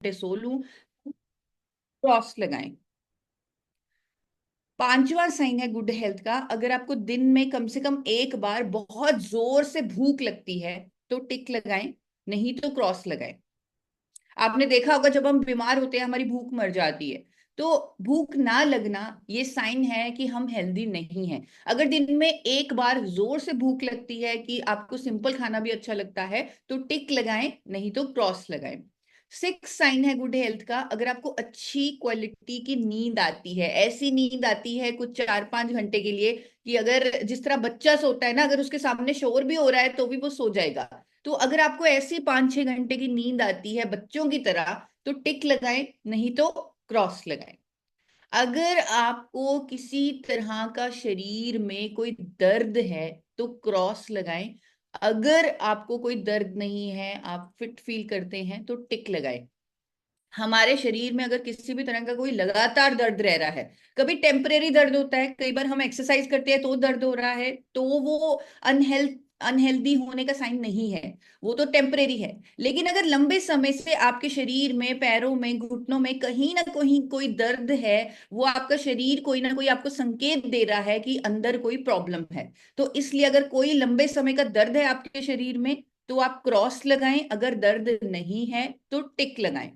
घंटे सो लूं, क्रॉस लगाएं। पांचवा साइन है गुड हेल्थ का, अगर आपको दिन में कम से कम एक बार बहुत जोर से भूख लगती है तो टिक लगाएं, नहीं तो क्रॉस लगाएं। आपने देखा होगा जब हम बीमार होते हैं हमारी भूख मर जाती है, तो भूख ना लगना ये साइन है कि हम हेल्दी नहीं हैं। अगर दिन में एक बार जोर से भूख लगती है कि आपको सिंपल खाना भी अच्छा लगता है तो टिक लगाएं, नहीं तो क्रॉस लगाएं। सिक्स साइन है गुड हेल्थ का, अगर आपको अच्छी क्वालिटी की नींद आती है, ऐसी नींद आती है कुछ 4-5 घंटे के लिए कि अगर जिस तरह बच्चा सोता है ना, अगर उसके सामने शोर भी हो रहा है तो भी वो सो जाएगा, तो अगर आपको ऐसी 5-6 घंटे की नींद आती है बच्चों की तरह तो टिक लगाएं, नहीं तो क्रॉस लगाएं। अगर आपको किसी तरह का शरीर में कोई दर्द है तो क्रॉस लगाएं। अगर आपको कोई दर्द नहीं है, आप फिट फील करते हैं तो टिक लगाएं। हमारे शरीर में अगर किसी भी तरह का कोई लगातार दर्द रह रहा है, कभी टेम्परेरी दर्द होता है, कई बार हम एक्सरसाइज करते हैं तो दर्द हो रहा है, तो वो अनहेल्दी होने का साइन नहीं है, वो तो टेम्परेरी है। लेकिन अगर लंबे समय से आपके शरीर में, पैरों में, घुटनों में कहीं ना कहीं कोई दर्द है, वो आपका शरीर कोई ना कोई आपको संकेत दे रहा है कि अंदर कोई प्रॉब्लम है। तो इसलिए अगर कोई लंबे समय का दर्द है आपके शरीर में तो आप क्रॉस लगाएं, अगर दर्द नहीं है तो टिक लगाएं।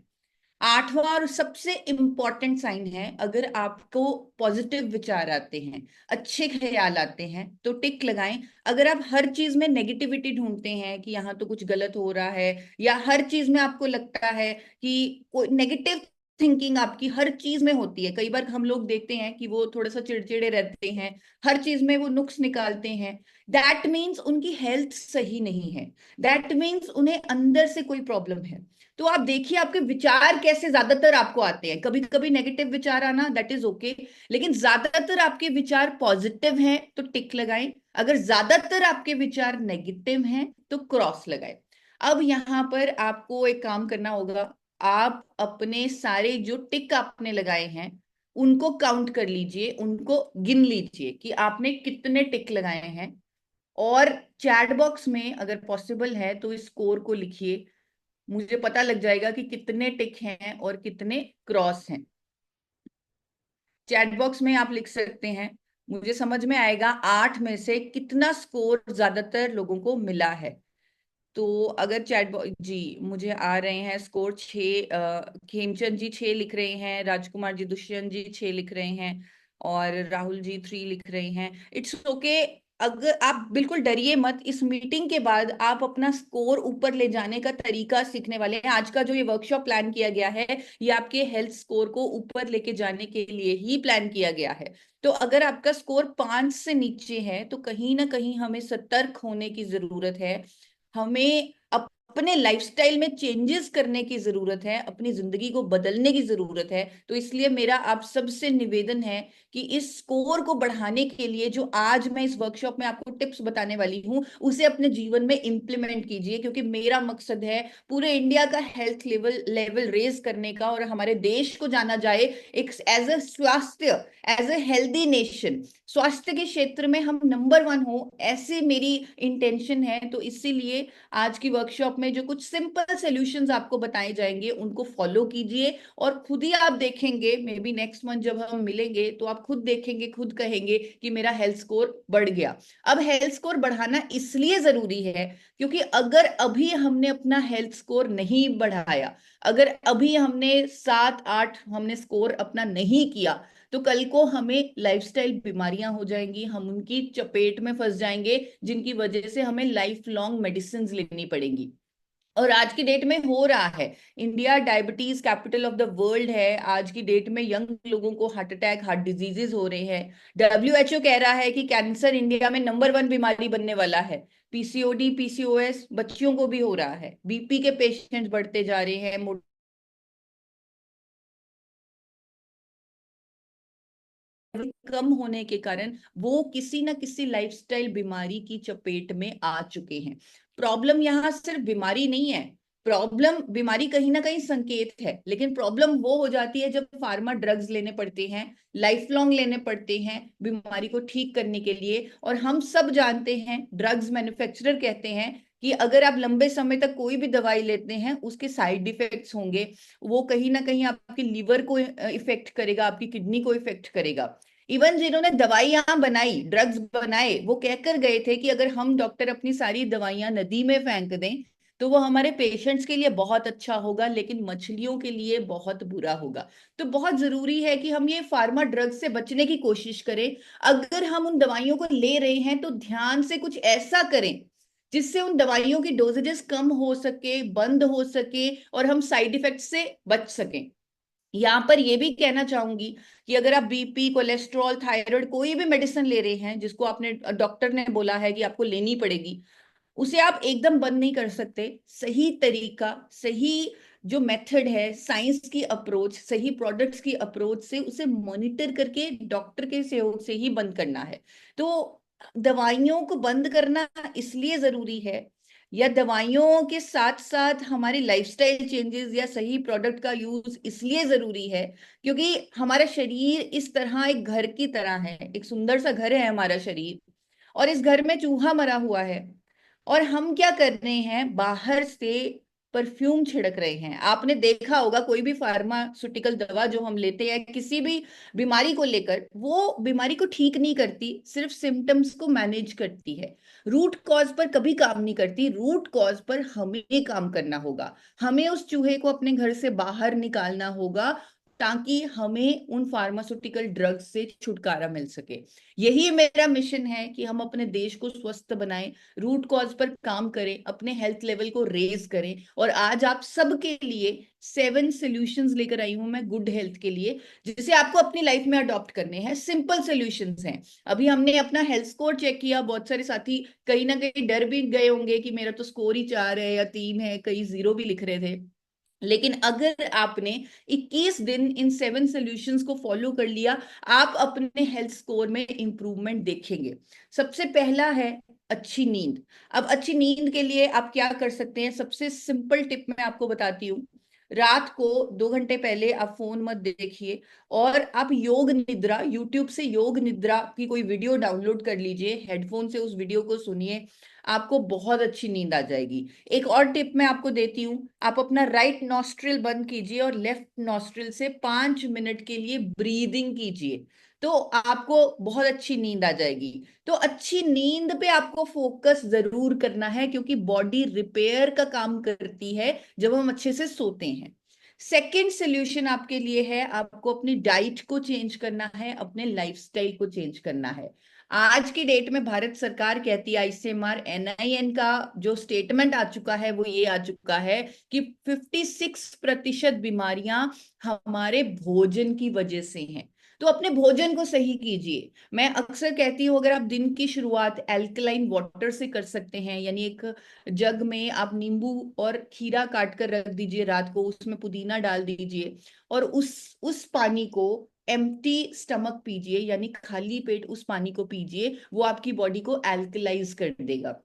आठवां और सबसे इंपॉर्टेंट साइन है, अगर आपको पॉजिटिव विचार आते हैं, अच्छे ख्याल आते हैं तो टिक लगाएं। अगर आप हर चीज में नेगेटिविटी ढूंढते हैं कि यहाँ तो कुछ गलत हो रहा है, या हर चीज में आपको लगता है कि कोई नेगेटिव थिंकिंग आपकी हर चीज में होती है, कई बार हम लोग देखते हैं कि वो थोड़ा सा चिड़चिड़े रहते हैं, हर चीज में वो नुक्स निकालते हैं, दैट मीन्स उनकी हेल्थ सही नहीं है, दैट मीन्स उन्हें अंदर से कोई प्रॉब्लम है। तो आप देखिए आपके विचार कैसे ज्यादातर आपको आते हैं, कभी कभी नेगेटिव विचार आना दैट इज ओके, लेकिन ज्यादातर आपके विचार पॉजिटिव हैं तो टिक लगाएं। अगर ज्यादातर आपके विचार नेगेटिव हैं तो क्रॉस लगाएं। अब यहां पर आपको एक काम करना होगा, आप अपने सारे जो टिक आपने लगाए हैं उनको काउंट कर लीजिए, उनको गिन लीजिए कि आपने कितने टिक लगाए हैं, और चैट बॉक्स में अगर पॉसिबल है तो इस स्कोर को लिखिए, मुझे पता लग जाएगा कि कितने टिक हैं और कितने क्रॉस हैं। चैट बॉक्स में आप लिख सकते हैं, मुझे समझ में आएगा 8 में से कितना स्कोर ज्यादातर लोगों को मिला है। तो अगर चैट बॉक्स जी, मुझे आ रहे हैं स्कोर 6, खेमचंद जी 6 लिख रहे हैं, राजकुमार जी, दुष्यंत जी 6 लिख रहे हैं, और राहुल जी 3 लिख रहे हैं। इट्स ओके, अगर आप बिल्कुल डरिए मत, इस मीटिंग के बाद आप अपना स्कोर ऊपर ले जाने का तरीका सीखने वाले हैं। आज का जो ये वर्कशॉप प्लान किया गया है ये आपके हेल्थ स्कोर को ऊपर लेके जाने के लिए ही प्लान किया गया है। तो अगर आपका स्कोर 5 से नीचे है तो कहीं ना कहीं हमें सतर्क होने की जरूरत है, हमें अपने लाइफस्टाइल में चेंजेस करने की जरूरत है, अपनी जिंदगी को बदलने की जरूरत है। तो इसलिए मेरा आप सबसे निवेदन है कि इस स्कोर को बढ़ाने के लिए जो आज मैं इस वर्कशॉप में आपको टिप्स बताने वाली हूं उसे अपने जीवन में इंप्लीमेंट कीजिए, क्योंकि मेरा मकसद है पूरे इंडिया का हेल्थ लेवल लेवल रेज करने का, और हमारे देश को जाना जाए एक एज अ स्वास्थ्य, एज अ हेल्दी नेशन, स्वास्थ्य के क्षेत्र में हम नंबर 1 हो, ऐसे मेरी इंटेंशन है। तो इसीलिए आज की वर्कशॉप में जो कुछ सिंपल सॉल्यूशंस आपको बताए जाएंगे उनको फॉलो कीजिए, और खुद ही आप देखेंगे, मे बी नेक्स्ट मंथ जब हम मिलेंगे तो आप खुद देखेंगे, खुद कहेंगे कि मेरा हेल्थ स्कोर बढ़ गया। अब हेल्थ स्कोर बढ़ाना इसलिए जरूरी है क्योंकि अगर अभी हमने अपना हेल्थ स्कोर नहीं बढ़ाया, अगर अभी हमने 7-8 हमने स्कोर अपना नहीं किया, तो कल को हमें लाइफस्टाइल बीमारियां हो जाएंगी, हम उनकी चपेट में फंस जाएंगे, जिनकी वजह से हमें लाइफ लॉन्ग मेडिसिन लेनी पड़ेंगी। और आज की डेट में हो रहा है, India diabetes capital of the world है, आज की डेट में यंग लोगों को हार्ट अटैक, हार्ट डिजीजेस हो रहे हैं। डब्ल्यूएचओ कह रहा है कि कैंसर इंडिया में नंबर 1 बीमारी बनने वाला है, पीसीओडी पीसीओएस बच्चियों को भी हो रहा है, बीपी के पेशेंट बढ़ते जा रहे हैं, कम होने के कारण वो किसी ना किसी लाइफस्टाइल बीमारी की चपेट में आ चुके हैं। प्रॉब्लम यहाँ सिर्फ बीमारी नहीं है, प्रॉब्लम बीमारी कहीं ना कहीं संकेत है, लेकिन प्रॉब्लम वो हो जाती है जब फार्मा ड्रग्स लेने पड़ते हैं, लाइफ लॉन्ग लेने पड़ते हैं बीमारी को ठीक करने के लिए। और हम सब जानते हैं, ड्रग्स मैन्युफैक्चरर कहते हैं कि अगर आप लंबे समय तक कोई भी दवाई लेते हैं उसके साइड इफेक्ट्स होंगे, वो कहीं ना कहीं आपकी लीवर को इफेक्ट करेगा, आपकी किडनी को इफेक्ट करेगा। इवन जिन्होंने दवाइयां बनाई, ड्रग्स बनाए, वो कहकर गए थे कि अगर हम डॉक्टर अपनी सारी दवाइयां नदी में फेंक दें तो वो हमारे पेशेंट्स के लिए बहुत अच्छा होगा, लेकिन मछलियों के लिए बहुत बुरा होगा। तो बहुत जरूरी है कि हम ये फार्मा ड्रग्स से बचने की कोशिश करें। अगर हम उन दवाइयों को ले रहे हैं तो ध्यान से कुछ ऐसा करें जिससे उन दवाइयों की डोजेजेस कम हो सके, बंद हो सके, और हम साइड इफेक्ट से बच सकें। यहां पर यह भी कहना चाहूंगी कि अगर आप बीपी, कोलेस्ट्रॉल, थायराइड कोई भी मेडिसिन ले रहे हैं जिसको आपने डॉक्टर ने बोला है कि आपको लेनी पड़ेगी, उसे आप एकदम बंद नहीं कर सकते। सही तरीका, सही जो मेथड है, साइंस की अप्रोच, सही प्रोडक्ट्स की अप्रोच से उसे मॉनिटर करके डॉक्टर के सहयोग से ही बंद करना है। तो दवाइयों को बंद करना इसलिए जरूरी है, या दवाइयों के साथ साथ हमारी लाइफस्टाइल चेंजेस या सही प्रोडक्ट का यूज इसलिए जरूरी है क्योंकि हमारा शरीर इस तरह एक घर की तरह है, एक सुंदर सा घर है हमारा शरीर, और इस घर में चूहा मरा हुआ है। और हम क्या कर रहे हैं, बाहर से परफ्यूम छिड़क रहे हैं। आपने देखा होगा कोई भी फार्मास्यूटिकल दवा जो हम लेते हैं किसी भी बीमारी को लेकर, वो बीमारी को ठीक नहीं करती, सिर्फ सिम्टम्स को मैनेज करती है, रूट कॉज पर कभी काम नहीं करती। रूट कॉज पर हमें काम करना होगा, हमें उस चूहे को अपने घर से बाहर निकालना होगा ताकि हमें उन फार्मास्यूटिकल ड्रग्स से छुटकारा मिल सके। यही मेरा मिशन है कि हम अपने देश को स्वस्थ बनाएं, रूट कॉज पर काम करें, अपने हेल्थ लेवल को रेज करें। और आज आप सबके लिए 7 सॉल्यूशंस लेकर आई हूं मैं गुड हेल्थ के लिए, जिसे आपको अपनी लाइफ में अडॉप्ट करने हैं। सिंपल सॉल्यूशंस हैं। अभी हमने अपना हेल्थ स्कोर चेक किया, बहुत सारे साथी कहीं ना कहीं डर भी गए होंगे कि मेरा तो स्कोर ही 4 है या 3 है, कई 0 भी लिख रहे थे। लेकिन अगर आपने 21 दिन इन 7 सॉल्यूशंस को फॉलो कर लिया, आप अपने हेल्थ स्कोर में इंप्रूवमेंट देखेंगे। सबसे पहला है अच्छी नींद। अब अच्छी नींद के लिए आप क्या कर सकते हैं, सबसे सिंपल टिप मैं आपको बताती हूँ। रात को 2 घंटे पहले आप फोन मत देखिए, और आप योग निद्रा, यूट्यूब से योग निद्रा की कोई वीडियो डाउनलोड कर लीजिए, हेडफोन से उस वीडियो को सुनिए, आपको बहुत अच्छी नींद आ जाएगी। एक और टिप मैं आपको देती हूँ, आप अपना राइट नॉस्ट्रिल बंद कीजिए और लेफ्ट नॉस्ट्रिल से 5 मिनट के लिए ब्रीदिंग कीजिए, तो आपको बहुत अच्छी नींद आ जाएगी। तो अच्छी नींद पे आपको फोकस जरूर करना है क्योंकि बॉडी रिपेयर का काम करती है जब हम अच्छे से सोते हैं। सेकेंड सोल्यूशन आपके लिए है, आपको अपनी डाइट को चेंज करना है, अपने लाइफस्टाइल को चेंज करना है। आज की डेट में भारत सरकार कहती है, आईसीएमआर एनआईएन का जो स्टेटमेंट आ चुका है वो ये आ चुका है कि 56% बीमारियां हमारे भोजन की वजह से हैं। तो अपने भोजन को सही कीजिए। मैं अक्सर कहती हूँ अगर आप दिन की शुरुआत एल्कलाइन वाटर से कर सकते हैं, यानी एक जग में आप नींबू और खीरा काट कर रख दीजिए रात को, उसमें पुदीना डाल दीजिए, और उस पानी को एम्प्टी स्टमक पीजिए, यानी खाली पेट उस पानी को पीजिए, वो आपकी बॉडी को एल्कलाइज कर देगा।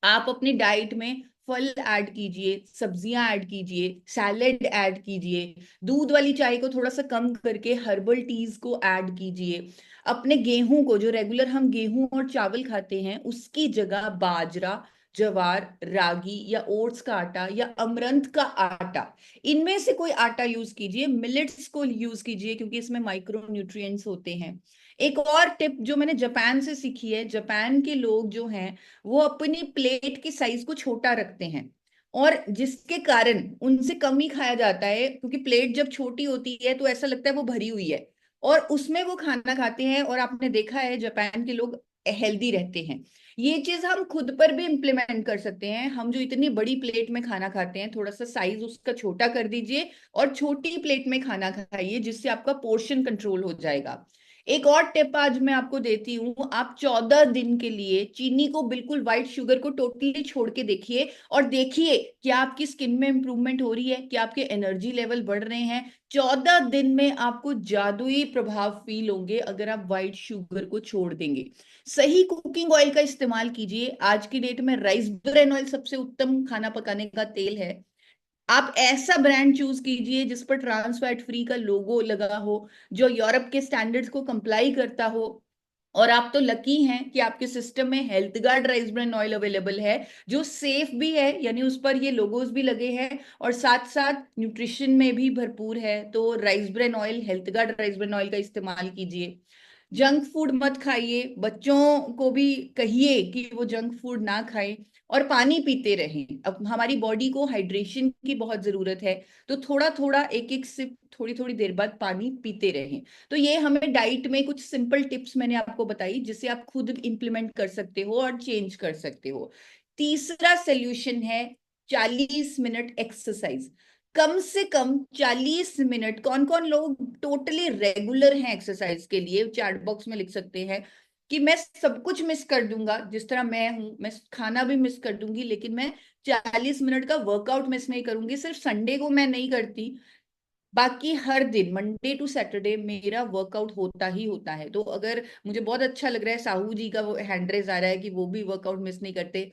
आप अपनी डाइट में फल ऐड कीजिए, सब्जियां ऐड कीजिए, सैलेड ऐड कीजिए, दूध वाली चाय को थोड़ा सा कम करके हर्बल टीज को ऐड कीजिए। अपने गेहूं को, जो रेगुलर हम गेहूं और चावल खाते हैं, उसकी जगह बाजरा, ज्वार, रागी या ओट्स का आटा या अमरंथ का आटा, इनमें से कोई आटा यूज कीजिए। मिलेट्स को यूज कीजिए क्योंकि इसमें माइक्रो न्यूट्रिएंट्स होते हैं। एक और टिप जो मैंने जापान से सीखी है, जापान के लोग जो हैं वो अपनी प्लेट की साइज को छोटा रखते हैं, और जिसके कारण उनसे कम ही खाया जाता है, क्योंकि प्लेट जब छोटी होती है तो ऐसा लगता है वो भरी हुई है, और उसमें वो खाना खाते हैं। और आपने देखा है जापान के लोग हेल्दी रहते हैं। ये चीज हम खुद पर भी इम्प्लीमेंट कर सकते हैं। हम जो इतनी बड़ी प्लेट में खाना खाते हैं, थोड़ा सा साइज उसका छोटा कर दीजिए और छोटी प्लेट में खाना खाइए, जिससे आपका पोर्शन कंट्रोल हो जाएगा। एक और टिप आज मैं आपको देती हूँ, आप 14 दिन के लिए चीनी को, बिल्कुल व्हाइट शुगर को टोटली छोड़ के देखिए, और देखिए क्या आपकी स्किन में इंप्रूवमेंट हो रही है, क्या आपके एनर्जी लेवल बढ़ रहे हैं। 14 दिन में आपको जादुई प्रभाव फील होंगे अगर आप व्हाइट शुगर को छोड़ देंगे। सही कुकिंग ऑयल का इस्तेमाल कीजिए। आज की डेट में राइस ब्रेन ऑयल सबसे उत्तम खाना पकाने का तेल है। आप ऐसा ब्रांड चूज कीजिए जिस पर ट्रांस फैट फ्री का लोगो लगा हो, जो यूरोप के स्टैंडर्ड्स को कंप्लाई करता हो, और आप तो लकी हैं कि आपके सिस्टम में health guard rice bran oil available है, जो सेफ भी है, यानी उस पर ये लोगोज भी लगे हैं, और साथ साथ न्यूट्रिशन में भी भरपूर है। तो rice bran oil, health guard rice bran oil का इस्तेमाल कीजिए। जंक फूड मत खाइए, बच्चों को भी कहिए कि वो जंक फूड ना खाएं, और पानी पीते रहें। अब हमारी बॉडी को हाइड्रेशन की बहुत जरूरत है, तो थोड़ा थोड़ा एक एक सिप थोड़ी थोड़ी देर बाद पानी पीते रहें। तो ये हमें डाइट में कुछ सिंपल टिप्स मैंने आपको बताई, जिससे आप खुद इंप्लीमेंट कर सकते हो और चेंज कर सकते हो। तीसरा सोल्यूशन है 40 मिनट एक्सरसाइज। कम से कम 40 मिनट। कौन कौन लोग टोटली रेगुलर हैं एक्सरसाइज के लिए, चैट बॉक्स में लिख सकते हैं कि मैं सब कुछ मिस कर दूंगा, जिस तरह मैं हूं, मैं खाना भी मिस कर दूंगी, लेकिन मैं 40 मिनट का वर्कआउट मिस नहीं करूंगी। सिर्फ संडे को मैं नहीं करती, बाकी हर दिन मंडे टू सैटरडे मेरा वर्कआउट होता ही होता है। तो अगर मुझे बहुत अच्छा लग रहा है, साहू जी का वो हैंड रेज आ रहा है कि वो भी वर्कआउट मिस नहीं करते।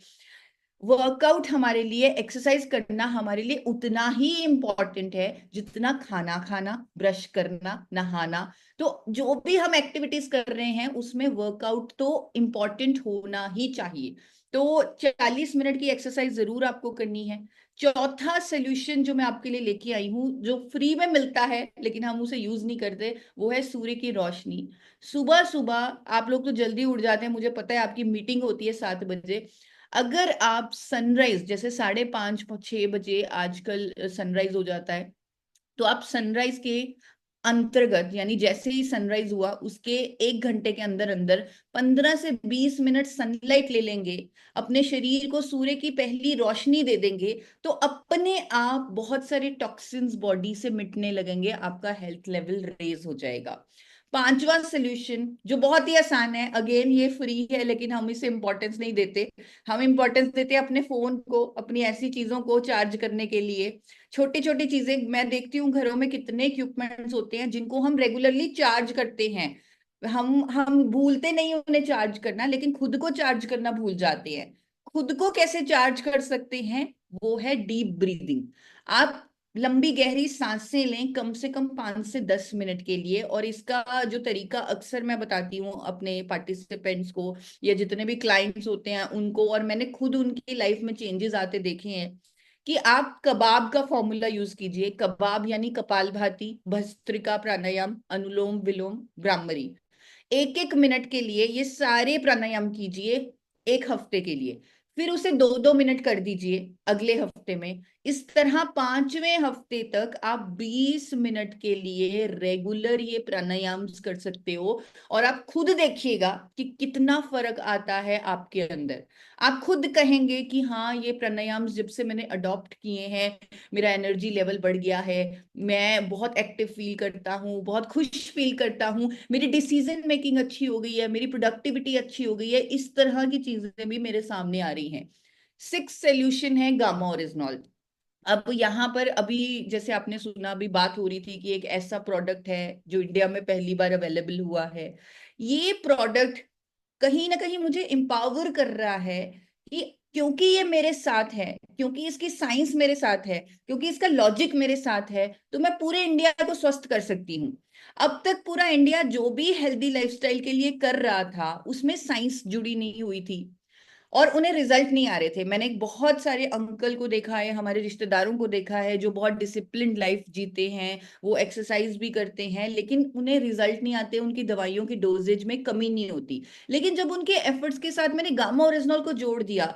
वर्कआउट हमारे लिए, एक्सरसाइज करना हमारे लिए उतना ही इम्पोर्टेंट है जितना खाना खाना, ब्रश करना, नहाना। तो जो भी हम एक्टिविटीज कर रहे हैं उसमें वर्कआउट तो इम्पोर्टेंट होना ही चाहिए। तो 40 मिनट की एक्सरसाइज जरूर आपको करनी है। चौथा सोल्यूशन जो मैं आपके लिए लेके आई हूँ, जो फ्री में मिलता है लेकिन हम उसे यूज नहीं करते, वो है सूर्य की रोशनी। सुबह सुबह आप लोग तो जल्दी उठ जाते हैं, मुझे पता है आपकी मीटिंग होती है 7 बजे। अगर आप सनराइज, जैसे 5:30 6 बजे आजकल सनराइज हो जाता है, तो आप सनराइज के अंतर्गत, यानी जैसे ही सनराइज हुआ उसके 1 घंटे के अंदर अंदर 15 से 20 मिनट सनलाइट ले लेंगे, अपने शरीर को सूर्य की पहली रोशनी दे देंगे, तो अपने आप बहुत सारे टॉक्सिन्स बॉडी से मिटने लगेंगे, आपका हेल्थ लेवल रेज हो जाएगा। पांचवा सोल्यूशन जो बहुत ही आसान है, अगेन ये फ्री है लेकिन हम इसे इंपॉर्टेंस नहीं देते। हम इंपॉर्टेंस देते हैं अपने फोन को, अपनी ऐसी चीजों को चार्ज करने के लिए। छोटी छोटी चीजें मैं देखती हूँ, घरों में कितने इक्विपमेंट्स होते हैं जिनको हम रेगुलरली चार्ज करते हैं। हम भूलते नहीं उन्हें चार्ज करना, लेकिन खुद को चार्ज करना भूल जाते हैं। खुद को कैसे चार्ज कर सकते हैं? वो है डीप ब्रीदिंग। आप लंबी गहरी सांसें लें, कम से कम 5 से 10 मिनट के लिए। और इसका जो तरीका अक्सर मैं बताती हूँ अपने पार्टिसिपेंट्स को, या जितने भी क्लाइंट्स होते हैं उनको, और मैंने खुद उनकी लाइफ में चेंजेस आते देखे हैं, कि आप कबाब का फॉर्मूला यूज कीजिए। कबाब यानी कपालभाति, भस्त्रिका प्राणायाम, अनुलोम विलोम, भ्रामरी। 1 1 मिनट के लिए ये सारे प्राणायाम कीजिए, 1 हफ्ते के लिए। फिर उसे 2 2 मिनट कर दीजिए अगले हफ्ते में। इस तरह 5वें हफ्ते तक आप 20 मिनट के लिए रेगुलर ये प्राणायाम कर सकते हो। और आप खुद देखिएगा कि कितना फर्क आता है आपके अंदर। आप खुद कहेंगे कि हाँ, ये प्राणायाम जब से मैंने अडॉप्ट किए हैं, मेरा एनर्जी लेवल बढ़ गया है, मैं बहुत एक्टिव फील करता हूँ, बहुत खुश फील करता हूँ, मेरी डिसीजन मेकिंग अच्छी हो गई है, मेरी प्रोडक्टिविटी अच्छी हो गई है। इस तरह की चीजें भी मेरे सामने आ रही हैं। सिक्स सोल्यूशन है गामा ओरिजिनॉल। अब यहाँ पर अभी जैसे आपने सुना, अभी बात हो रही थी कि एक ऐसा प्रोडक्ट है जो इंडिया में पहली बार अवेलेबल हुआ है। ये प्रोडक्ट कहीं ना कहीं मुझे एम्पावर कर रहा है कि क्योंकि ये मेरे साथ है, क्योंकि इसकी साइंस मेरे साथ है, क्योंकि इसका लॉजिक मेरे साथ है, तो मैं पूरे इंडिया को स्वस्थ कर सकती हूँ। अब तक पूरा इंडिया जो भी हेल्दी लाइफस्टाइल के लिए कर रहा था, उसमें साइंस जुड़ी नहीं हुई थी, और उन्हें रिजल्ट नहीं आ रहे थे। मैंने बहुत सारे अंकल को देखा है, हमारे रिश्तेदारों को देखा है, जो बहुत डिसिप्लिन्ड लाइफ जीते हैं, वो एक्सरसाइज भी करते हैं, लेकिन उन्हें रिजल्ट नहीं आते, उनकी दवाइयों की डोजेज में कमी नहीं होती। लेकिन जब उनके एफर्ट्स के साथ मैंने गामा ओरिजिनल को जोड़ दिया,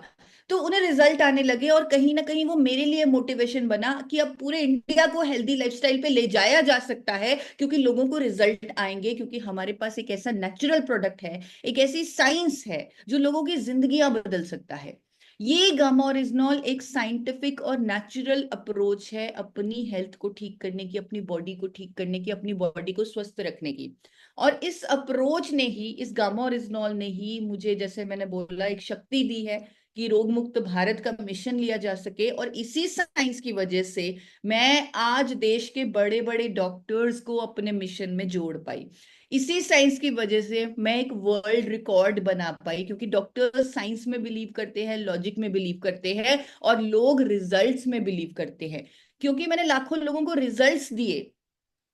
तो उन्हें रिजल्ट आने लगे, और कहीं ना कहीं वो मेरे लिए मोटिवेशन बना कि अब पूरे इंडिया को हेल्दी लाइफस्टाइल पे ले जाया जा सकता है, क्योंकि लोगों को रिजल्ट आएंगे, क्योंकि हमारे पास एक ऐसा नेचुरल प्रोडक्ट है, एक ऐसी साइंस है जो लोगों की जिंदगियां बदल सकता है। ये गामा ओरिजिनॉल एक साइंटिफिक और नेचुरल अप्रोच है अपनी हेल्थ को ठीक करने की, अपनी बॉडी को ठीक करने की, अपनी बॉडी को स्वस्थ रखने की। और इस अप्रोच ने ही, इस गामा ओरिजिनॉल ने ही मुझे, जैसे मैंने बोला, एक शक्ति दी है कि रोग मुक्त भारत का मिशन लिया जा सके। और इसी साइंस की वजह से मैं आज देश के बड़े बड़े डॉक्टर्स को अपने मिशन में जोड़ पाई। इसी साइंस की वजह से मैं एक वर्ल्ड रिकॉर्ड बना पाई, क्योंकि डॉक्टर साइंस में बिलीव करते हैं, लॉजिक में बिलीव करते हैं, और लोग रिजल्ट्स में बिलीव करते हैं। क्योंकि मैंने लाखों लोगों को रिजल्ट्स दिए,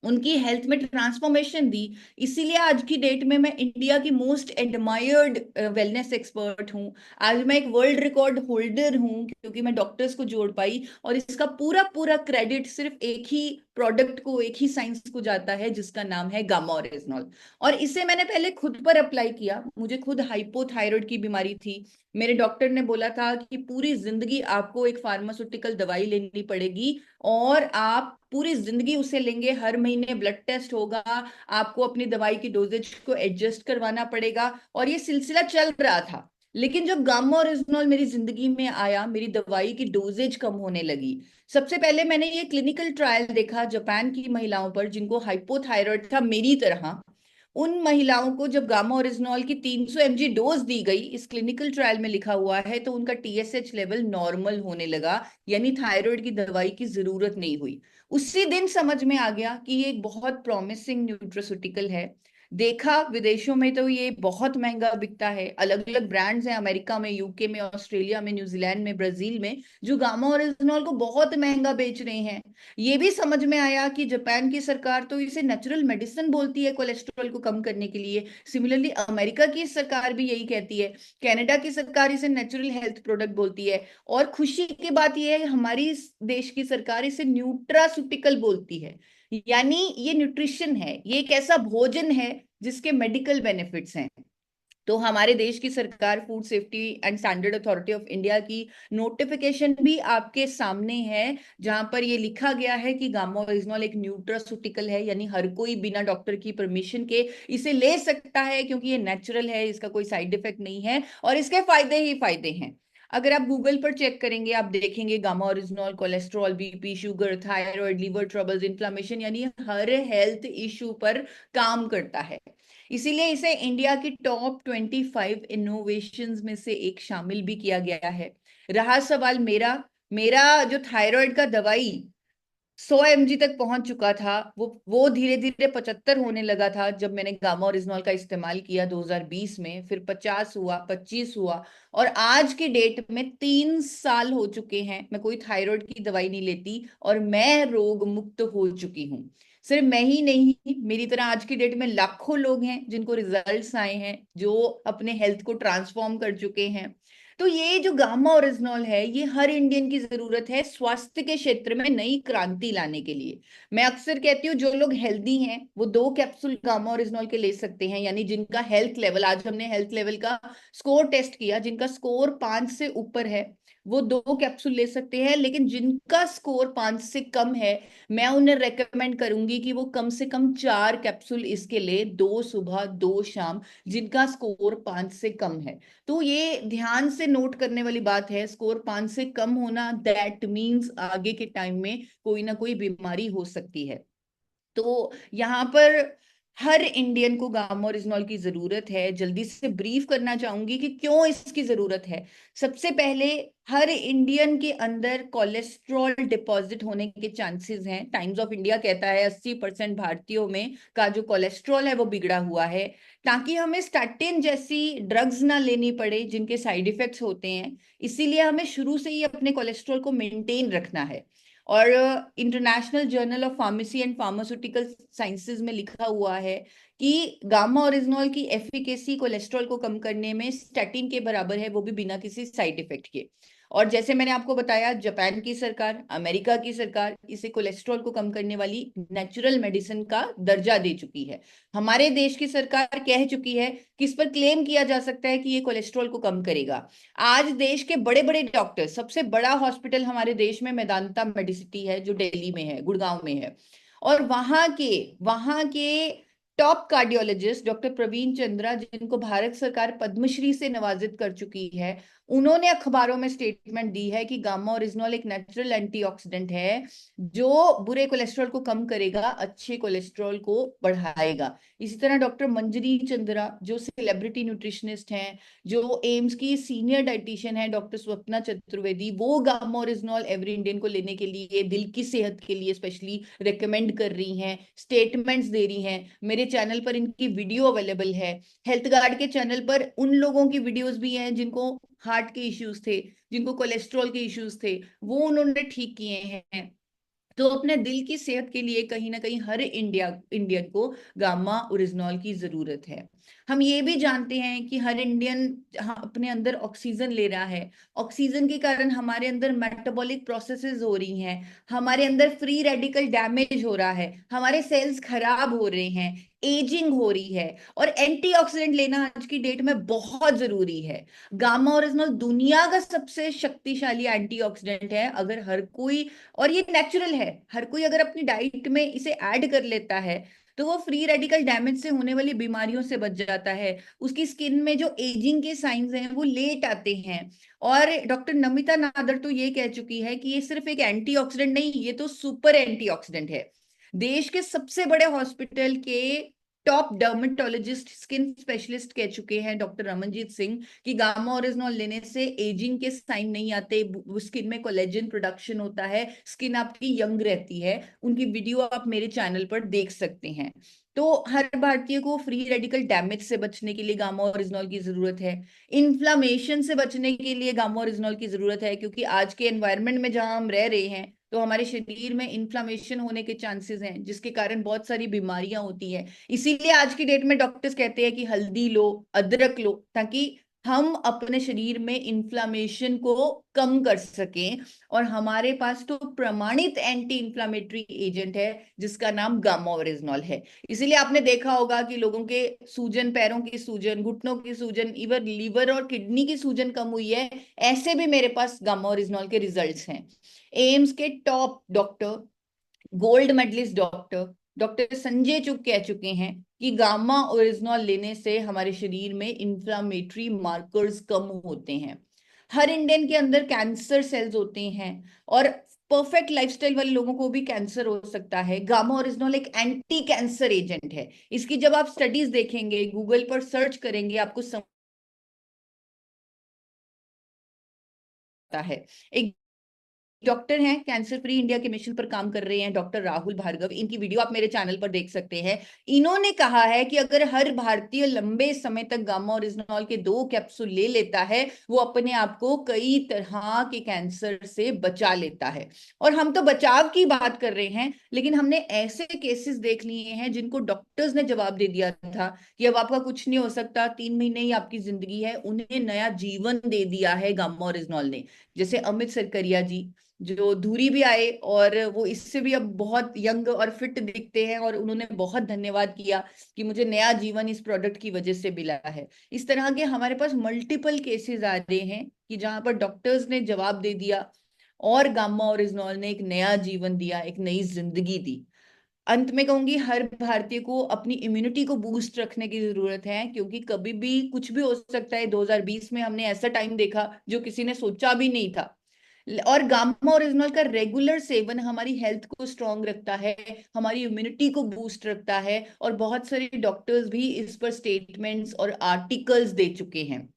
उनकी हेल्थ में ट्रांसफॉर्मेशन दी। इसीलिए आज की डेट में मैं इंडिया की मोस्ट एडमायर्ड वेलनेस एक्सपर्ट हूँ। आज मैं एक वर्ल्ड रिकॉर्ड होल्डर हूँ क्योंकि मैं डॉक्टर्स को जोड़ पाई, और इसका पूरा पूरा क्रेडिट सिर्फ एक ही प्रोडक्ट को, एक ही साइंस को जाता है जिसका नाम है गामा ओरिजिनॉल। और इसे मैंने पहले खुद पर अप्लाई किया। मुझे खुद हाइपोथायराइड की बीमारी थी। मेरे डॉक्टर ने बोला था कि पूरी जिंदगी आपको एक फार्मास्यूटिकल दवाई लेनी पड़ेगी, और आप पूरी जिंदगी उसे लेंगे, हर महीने ब्लड टेस्ट होगा, आपको अपनी दवाई की डोजेज को एडजस्ट करवाना पड़ेगा। और ये सिलसिला चल रहा था। लेकिन जब गामा ओरिजिनॉल मेरी जिंदगी में आया, मेरी दवाई की डोजेज कम होने लगी। सबसे पहले मैंने ये क्लिनिकल ट्रायल देखा जापान की महिलाओं पर जिनको हाइपोथायराइड था मेरी तरह। उन महिलाओं को जब गामा ओरिजिनॉल की 300 mg डोज दी गई, इस क्लिनिकल ट्रायल में लिखा हुआ है, तो उनका टीएसएच लेवल नॉर्मल होने लगा, यानी थायराइड की दवाई की जरूरत नहीं हुई। उसी दिन समझ में आ गया कि ये एक बहुत प्रॉमिसिंग न्यूट्रास्यूटिकल है। देखा विदेशों में तो ये बहुत महंगा बिकता है, अलग अलग ब्रांड्स हैं अमेरिका में, यूके में, ऑस्ट्रेलिया में, न्यूजीलैंड में, ब्राजील में, जो गामा ओरिजिनॉल को बहुत महंगा बेच रहे हैं। ये भी समझ में आया कि जापान की सरकार तो इसे नेचुरल मेडिसिन बोलती है कोलेस्ट्रॉल को कम करने के लिए। सिमिलरली अमेरिका की सरकार भी यही कहती है। कनाडा की सरकार इसे नेचुरल हेल्थ प्रोडक्ट बोलती है। और खुशी की बात यह है हमारी देश की सरकार इसे न्यूट्रास्यूटिकल बोलती है। यानी ये न्यूट्रिशन है, ये एक ऐसा भोजन है जिसके मेडिकल बेनिफिट्स हैं। तो हमारे देश की सरकार, food safety and standard authority of India की नोटिफिकेशन भी आपके सामने है, जहां पर ये लिखा गया है कि गामा ओरिजिनॉल एक न्यूट्रास्यूटिकल है, यानी हर कोई बिना डॉक्टर की परमिशन के इसे ले सकता है, क्योंकि ये नेचुरल है, इसका कोई साइड इफेक्ट नहीं है, और इसके फायदे ही फायदे हैं। अगर आप गूगल पर चेक करेंगे, आप देखेंगे gamma oryzanol cholesterol, BP, sugar, thyroid, liver troubles, inflammation, यानी हर हेल्थ इश्यू पर काम करता है। इसीलिए इसे इंडिया की टॉप 25 इनोवेशंस में से एक शामिल भी किया गया है। रहा सवाल मेरा मेरा जो थायराइड का दवाई 100 mg तक पहुंच चुका था, वो धीरे धीरे 75 होने लगा था जब मैंने गामा ओरिजिनॉल का इस्तेमाल किया 2020 में, फिर 50 हुआ, 25 हुआ, और आज की डेट में 3 साल हो चुके हैं मैं कोई थायराइड की दवाई नहीं लेती, और मैं रोग मुक्त हो चुकी हूँ। सिर्फ मैं ही नहीं, मेरी तरह आज की डेट में लाखों लोग हैं जिनको रिजल्ट्स आए हैं, जो अपने हेल्थ को ट्रांसफॉर्म कर चुके हैं। तो ये जो गामा ओरिजिनॉल है, ये हर इंडियन की जरूरत है स्वास्थ्य के क्षेत्र में नई क्रांति लाने के लिए। मैं अक्सर कहती हूँ जो लोग हेल्दी हैं वो 2 कैप्सूल गामा ओरिजिनॉल के ले सकते हैं, यानी जिनका हेल्थ लेवल, आज हमने हेल्थ लेवल का स्कोर टेस्ट किया, जिनका स्कोर 5 से ऊपर है वो 2 कैप्सूल ले सकते हैं। लेकिन जिनका स्कोर 5 से कम है, मैं उन्हें रेकमेंड करूंगी कि वो कम से कम 4 कैप्सूल इसके ले, 2 सुबह 2 शाम, जिनका स्कोर 5 से कम है। तो ये ध्यान से नोट करने वाली बात है, स्कोर 5 से कम होना दैट मीन्स आगे के टाइम में कोई ना कोई बीमारी हो सकती है। तो यहाँ पर हर इंडियन को गामा ओरिजिनॉल की जरूरत है। जल्दी से ब्रीफ करना चाहूंगी कि क्यों इसकी जरूरत है। सबसे पहले, हर इंडियन के अंदर कोलेस्ट्रॉल डिपॉजिट होने के चांसेस हैं। टाइम्स ऑफ इंडिया कहता है 80% भारतीयों में का जो कोलेस्ट्रॉल है वो बिगड़ा हुआ है। ताकि हमें स्टैटिन जैसी ड्रग्स ना लेनी पड़े जिनके साइड इफेक्ट्स होते हैं, इसीलिए हमें शुरू से ही अपने कोलेस्ट्रॉल को मेंटेन रखना है। और international journal of pharmacy and pharmaceutical sciences में लिखा हुआ है कि गामा ओरिजिनॉल की एफिकेसी कोलेस्ट्रॉल को कम करने में स्टैटिन के बराबर है, वो भी बिना किसी साइड इफेक्ट के। और जैसे मैंने आपको बताया, जापान की सरकार, अमेरिका की सरकार इसे कोलेस्ट्रॉल को कम करने वाली नेचुरल मेडिसिन का दर्जा दे चुकी है। हमारे देश की सरकार कह चुकी है कि इस पर क्लेम किया जा सकता है कि ये कोलेस्ट्रॉल को कम करेगा। आज देश के बड़े बड़े डॉक्टर, सबसे बड़ा हॉस्पिटल हमारे देश में मेदांता मेडिसिटी है जो दिल्ली में है, गुड़गांव में है, और वहां के top cardiologist doctor Praveen Chandra, जिनको भारत सरकार पद्मश्री से नवाजित कर चुकी है, उन्होंने अखबारों में स्टेटमेंट दी है कि गामा ओरिजिनॉल एक नेचुरल एंटीऑक्सीडेंट है जो बुरे कोलेस्ट्रॉल को कम करेगा, अच्छे कोलेस्ट्रॉल को बढ़ाएगा। इसी तरह डॉक्टर मंजरी चंद्रा, जो सेलिब्रिटी न्यूट्रिशनिस्ट हैं, जो एम्स की सीनियर डाइटिशियन है डॉक्टर स्वप्ना चतुर्वेदी, वो गामा ओरिजिनॉल एवरी इंडियन को लेने के लिए, दिल की सेहत के लिए स्पेशली रेकमेंड कर रही हैं, स्टेटमेंट्स दे रही हैं। मेरे चैनल पर इनकी वीडियो अवेलेबल है। हेल्थ गार्ड के चैनल पर उन लोगों की वीडियोस भी हैं जिनको हार्ट के इश्यूज थे, जिनको कोलेस्ट्रॉल के इश्यूज थे, वो उन्होंने ठीक किए हैं। तो अपने दिल की सेहत के लिए कहीं ना कहीं हर इंडियन को गामा ओरिजिनॉल की जरूरत है। हम ये भी जानते हैं कि हर इंडियन अपने अंदर ऑक्सीजन ले रहा है। ऑक्सीजन के कारण हमारे अंदर मेटाबॉलिक प्रोसेसेस हो रही हैं, हमारे अंदर फ्री रेडिकल डैमेज हो रहा है, हमारे सेल्स खराब हो रहे हैं, एजिंग हो रही है। और एंटीऑक्सीडेंट लेना आज की डेट में बहुत जरूरी है। गामा ओरिजिनल दुनिया का सबसे शक्तिशाली एंटीऑक्सीडेंट है। अगर हर कोई, और ये नेचुरल है, हर कोई अगर अपनी डाइट में इसे ऐड कर लेता है तो वो फ्री रेडिकल डैमेज से होने वाली बीमारियों से बच जाता है। उसकी स्किन में जो एजिंग के साइंस हैं वो लेट आते हैं। और डॉक्टर नमिता नादर तो ये कह चुकी है कि ये सिर्फ एक एंटीऑक्सीडेंट नहीं, ये तो सुपर एंटीऑक्सीडेंट है। देश के सबसे बड़े हॉस्पिटल के टॉप डर्मेटोलॉजिस्ट, स्किन स्पेशलिस्ट कह चुके हैं, डॉक्टर रमनजीत सिंह, कि गामा ओरिजिनॉल लेने से एजिंग के साइन नहीं आते, स्किन में कोलेजन प्रोडक्शन होता है, स्किन आपकी यंग रहती है। उनकी वीडियो आप मेरे चैनल पर देख सकते हैं। तो हर भारतीय को फ्री रेडिकल डैमेज से बचने के लिए गामा ओरिजिनॉल की जरूरत है। इन्फ्लामेशन से बचने के लिए गामा ओरिजिनॉल की जरूरत है, क्योंकि आज के एनवायरनमेंट में जहां हम रह रहे हैं तो हमारे शरीर में इन्फ्लामेशन होने के चांसेस हैं, जिसके कारण बहुत सारी बीमारियां होती हैं। इसीलिए आज की डेट में डॉक्टर्स कहते हैं कि हल्दी लो, अदरक लो, ताकि हम अपने शरीर में इन्फ्लामेशन को कम कर सकें। और हमारे पास तो प्रमाणित एंटी इन्फ्लामेटरी एजेंट है जिसका नाम गामा ओरिजिनॉल है। इसीलिए आपने देखा होगा कि लोगों के सूजन, पैरों की सूजन, घुटनों की सूजन, इवन लीवर और किडनी की सूजन कम हुई है। ऐसे भी मेरे पास गामा ओरिजिनॉल के रिजल्ट्स हैं। एम्स के top doctor, gold medalist doctor doctor Sanjay Chugh कह चुके हैं कि गामा ओरिजिनॉल लेने से हमारे शरीर में इंफ्लामेटरी मार्कर्स कम होते हैं। हर इंडियन के अंदर कैंसर सेल्स होते हैं, और परफेक्ट लाइफस्टाइल वाले लोगों को भी कैंसर हो सकता है। गामा ओरिजिनॉल एक एंटी कैंसर एजेंट है। इसकी जब आप स्टडीज देखेंगे, गूगल पर सर्च करेंगे, आपको समझता है। एक डॉक्टर हैं, कैंसर फ्री इंडिया के मिशन पर काम कर रहे हैं, डॉक्टर राहुल भार्गव, इनकी वीडियो आप मेरे चैनल पर देख सकते हैं। इन्होंने कहा है कि अगर हर भारतीय लंबे समय तक गामा ओरिजिनॉल के 2 कैप्सूल ले लेता है, वो अपने आप को कई तरह के कैंसर से बचा लेता है। और हम तो बचाव की बात कर रहे हैं, लेकिन हमने ऐसे केसेस देख लिए हैं जिनको डॉक्टर्स ने जवाब दे दिया था कि अब आपका कुछ नहीं हो सकता, 3 महीने ही आपकी जिंदगी है, उन्हें नया जीवन दे दिया है गामा ओरिजिनॉल ने। जैसे अमित सरकरिया जी, जो दूरी भी आए और वो इससे भी अब बहुत यंग और फिट दिखते हैं, और उन्होंने बहुत धन्यवाद किया कि मुझे नया जीवन इस प्रोडक्ट की वजह से मिला है। इस तरह के हमारे पास मल्टीपल केसेस आ रहे हैं कि जहां पर डॉक्टर्स ने जवाब दे दिया और गामा ओरिजिनॉल ने एक नया जीवन दिया, एक नई जिंदगी दी। अंत में कहूंगी, हर भारतीय को अपनी इम्यूनिटी को बूस्ट रखने की जरूरत है, क्योंकि कभी भी कुछ भी हो सकता है। 2020 में हमने ऐसा टाइम देखा जो किसी ने सोचा भी नहीं था। और गामा ओरिजिनल का रेगुलर सेवन हमारी हेल्थ को स्ट्रांग रखता है, हमारी इम्यूनिटी को बूस्ट रखता है, और बहुत सारे डॉक्टर्स भी इस पर स्टेटमेंट्स और आर्टिकल्स दे चुके हैं।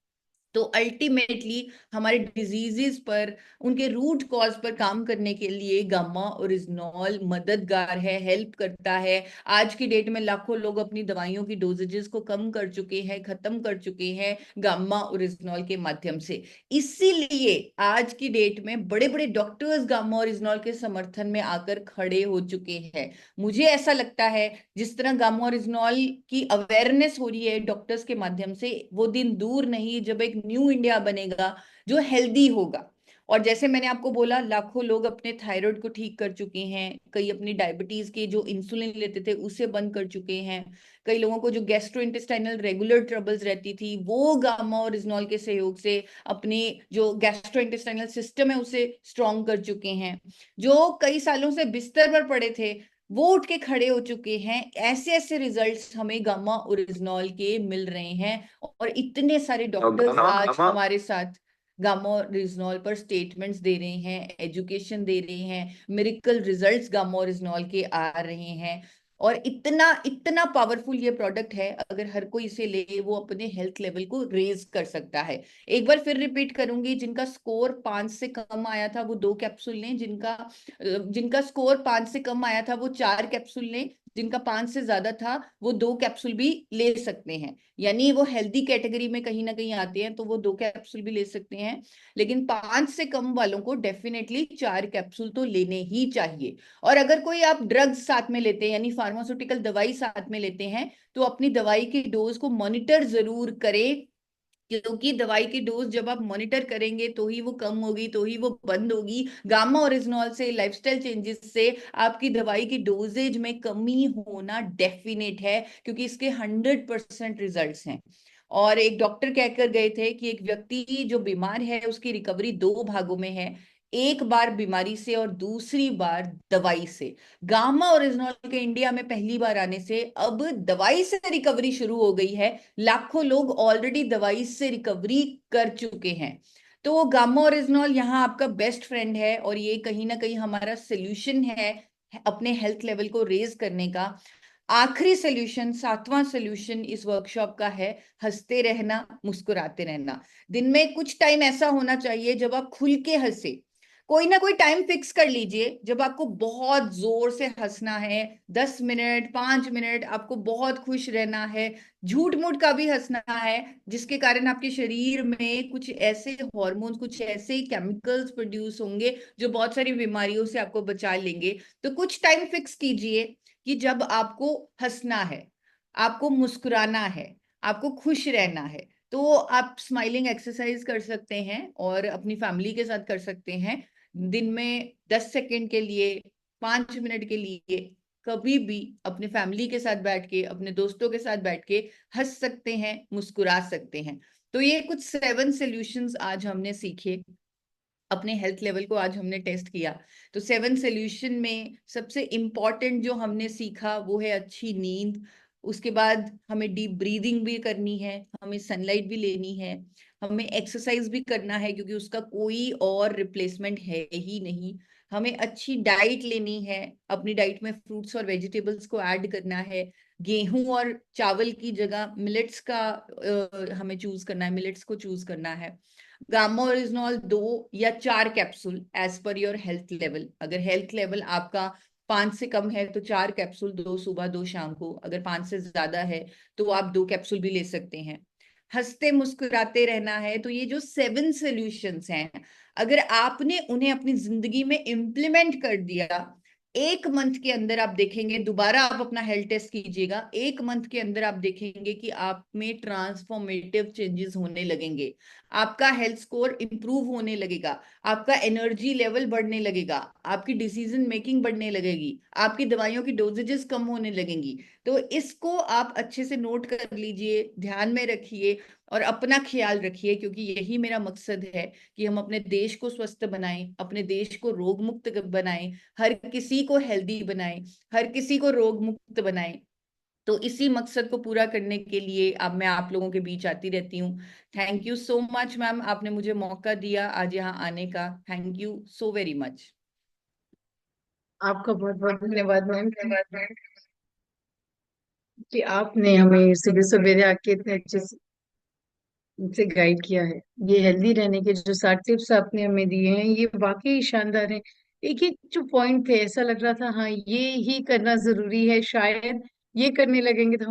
तो अल्टीमेटली हमारे डिजीजेस पर, उनके रूट कॉज पर काम करने के लिए गामा ओरिजिनॉल मददगार है, हेल्प करता है। आज की डेट में लाखों लोग अपनी दवाइयों की डोजेजेस को कम कर चुके हैं, खत्म कर चुके हैं गामा ओरिजिनॉल के माध्यम से। इसीलिए आज की डेट में बड़े बड़े डॉक्टर्स गामा ओरिजिनॉल के समर्थन में आकर खड़े हो चुके हैं। मुझे ऐसा लगता है जिस तरह गामा ओरिजिनॉल की अवेयरनेस हो रही है डॉक्टर्स के माध्यम से, वो दिन दूर नहीं जब एक न्यू इंडिया बनेगा जो हेल्दी होगा। और जैसे मैंने आपको बोला, लाखों लोग अपने थायराइड को ठीक कर चुके हैं, कई अपनी डायबिटीज के जो इंसुलिन लेते थे उसे बंद कर चुके हैं, कई लोगों को जो गैस्ट्रो इंटेस्टाइनल रेगुलर ट्रबल्स रहती थी वो गामा और रिजनॉल के सहयोग से अपनी जो गैस्ट्रो इंटेस्टाइनल सिस्टम है उसे स्ट्रॉन्ग कर चुके हैं। जो कई सालों से बिस्तर पर पड़े थे वो उठ के खड़े हो चुके हैं। ऐसे ऐसे रिजल्ट्स हमें गामा ओरिजिनॉल के मिल रहे हैं, और इतने सारे डॉक्टर्स आज हमारे साथ गामा ओरिजिनॉल पर स्टेटमेंट्स दे रहे हैं, एजुकेशन दे रहे हैं, मिरेकल रिजल्ट्स गामा ओरिजिनॉल के आ रहे हैं। और इतना इतना पावरफुल ये प्रोडक्ट है, अगर हर कोई इसे ले वो अपने हेल्थ लेवल को रेज कर सकता है। एक बार फिर रिपीट करूंगी, जिनका स्कोर 5 से कम आया था वो 2 कैप्सूल लें, जिनका जिनका स्कोर 5 से कम आया था वो 4 कैप्सूल लें, जिनका 5 से ज्यादा था वो 2 कैप्सूल भी ले सकते हैं। यानी वो हेल्दी कैटेगरी में कहीं ना कहीं आते हैं तो वो 2 कैप्सूल भी ले सकते हैं। लेकिन 5 से कम वालों को डेफिनेटली 4 कैप्सूल तो लेने ही चाहिए। और अगर कोई आप ड्रग्स साथ में लेते हैं यानी फार्मास्यूटिकल दवाई साथ में लेते हैं, तो अपनी दवाई की डोज को मॉनिटर जरूर करें, क्योंकि दवाई की डोज जब आप मॉनिटर करेंगे तो ही वो कम होगी, तो ही वो बंद होगी। गामा ओरिजिनॉल से, लाइफस्टाइल चेंजेस से आपकी दवाई की डोजेज में कमी होना डेफिनेट है, क्योंकि इसके 100% रिजल्ट्स हैं। और एक डॉक्टर कहकर गए थे कि एक व्यक्ति जो बीमार है उसकी रिकवरी 2 भागों में है, एक बार बीमारी से और दूसरी बार दवाई से। गामा ओरिजिनॉल के इंडिया में पहली बार आने से अब दवाई से रिकवरी शुरू हो गई है। लाखों लोग ऑलरेडी दवाई से रिकवरी कर चुके हैं। तो गामा ओरिजिनॉल यहाँ आपका बेस्ट फ्रेंड है, और ये कहीं ना कहीं हमारा सोल्यूशन है अपने हेल्थ लेवल को रेज करने का। आखिरी सोल्यूशन, 7वां सोल्यूशन इस वर्कशॉप का है हंसते रहना, मुस्कुराते रहना। दिन में कुछ टाइम ऐसा होना चाहिए जब आप खुल के हंसे। कोई ना कोई टाइम फिक्स कर लीजिए जब आपको बहुत जोर से हंसना है, 10 मिनट 5 मिनट आपको बहुत खुश रहना है, झूठ मूठ का भी हंसना है, जिसके कारण आपके शरीर में कुछ ऐसे हॉर्मोन्स, कुछ ऐसे केमिकल्स प्रोड्यूस होंगे जो बहुत सारी बीमारियों से आपको बचा लेंगे। तो कुछ टाइम फिक्स कीजिए कि जब आपको हंसना है, आपको मुस्कुराना है, आपको खुश रहना है। तो आप स्माइलिंग एक्सरसाइज कर सकते हैं और अपनी फैमिली के साथ कर सकते हैं। दिन में 10 सेकंड के लिए, 5 मिनट के लिए, कभी भी अपने फैमिली के साथ बैठ के, अपने दोस्तों के साथ बैठ के हंस सकते हैं, मुस्कुरा सकते हैं। तो ये कुछ 7 सॉल्यूशंस आज हमने सीखे, अपने हेल्थ लेवल को आज हमने टेस्ट किया। तो 7 सोल्यूशन में सबसे इंपॉर्टेंट जो हमने सीखा वो है अच्छी नींद। उसके बाद हमें डीप ब्रीदिंग भी करनी है, हमें सनलाइट भी लेनी है, हमें एक्सरसाइज भी करना है क्योंकि उसका कोई और रिप्लेसमेंट है ही नहीं। हमें अच्छी डाइट लेनी है, अपनी डाइट में फ्रूट्स और वेजिटेबल्स को ऐड करना है। गेहूं और चावल की जगह मिलेट्स का हमें चूज करना है, मिलेट्स को चूज करना है। गामा ओरिजिनॉल 2 या 4 capsule as per your health level. अगर हेल्थ लेवल आपका 5 से कम है तो 4 कैप्सूल, 2 सुबह 2 शाम को। अगर 5 से ज्यादा है तो आप 2 कैप्सूल भी ले सकते हैं। हंसते मुस्कुराते रहना है। तो ये जो 7 सोल्यूशंस हैं, अगर आपने उन्हें अपनी जिंदगी में इम्प्लीमेंट कर दिया, 1 मंथ के अंदर आप देखेंगे, दोबारा आप अपना हेल्थ टेस्ट कीजिएगा, 1 मंथ के अंदर आप देखेंगे कि आप में ट्रांसफॉर्मेटिव चेंजेस होने लगेंगे। आपका हेल्थ स्कोर इंप्रूव होने लगेगा, आपका एनर्जी लेवल बढ़ने लगेगा, आपकी डिसीजन मेकिंग बढ़ने लगेगी, आपकी दवाइयों की डोजेजेस कम होने लगेंगी। तो इसको आप अच्छे से नोट कर लीजिए, ध्यान में रखिए और अपना ख्याल रखिए, क्योंकि यही मेरा मकसद है कि हम अपने देश को स्वस्थ बनाएं, अपने देश को रोग मुक्त बनाएं, हर किसी को हेल्दी बनाएं, हर किसी को रोग मुक्त बनाएं। तो इसी मकसद को पूरा करने के लिए अब मैं आप लोगों के बीच आती रहती हूँ। Thank you so much ma'am, आपने मुझे मौका दिया आज यहाँ आने का। Thank you so very much. आपका बहुत बहुत धन्यवाद मैम कि आपने हमें सुबह सवेरे आके इतने अच्छे से गाइड किया है। ये हेल्दी रहने के जो 7 टिप्स आपने हमें दिए हैं ये वाकई शानदार है। एक एक जो पॉइंट थे ऐसा लग रहा था हाँ ये ही करना जरूरी है, शायद ये करने लगेंगे तो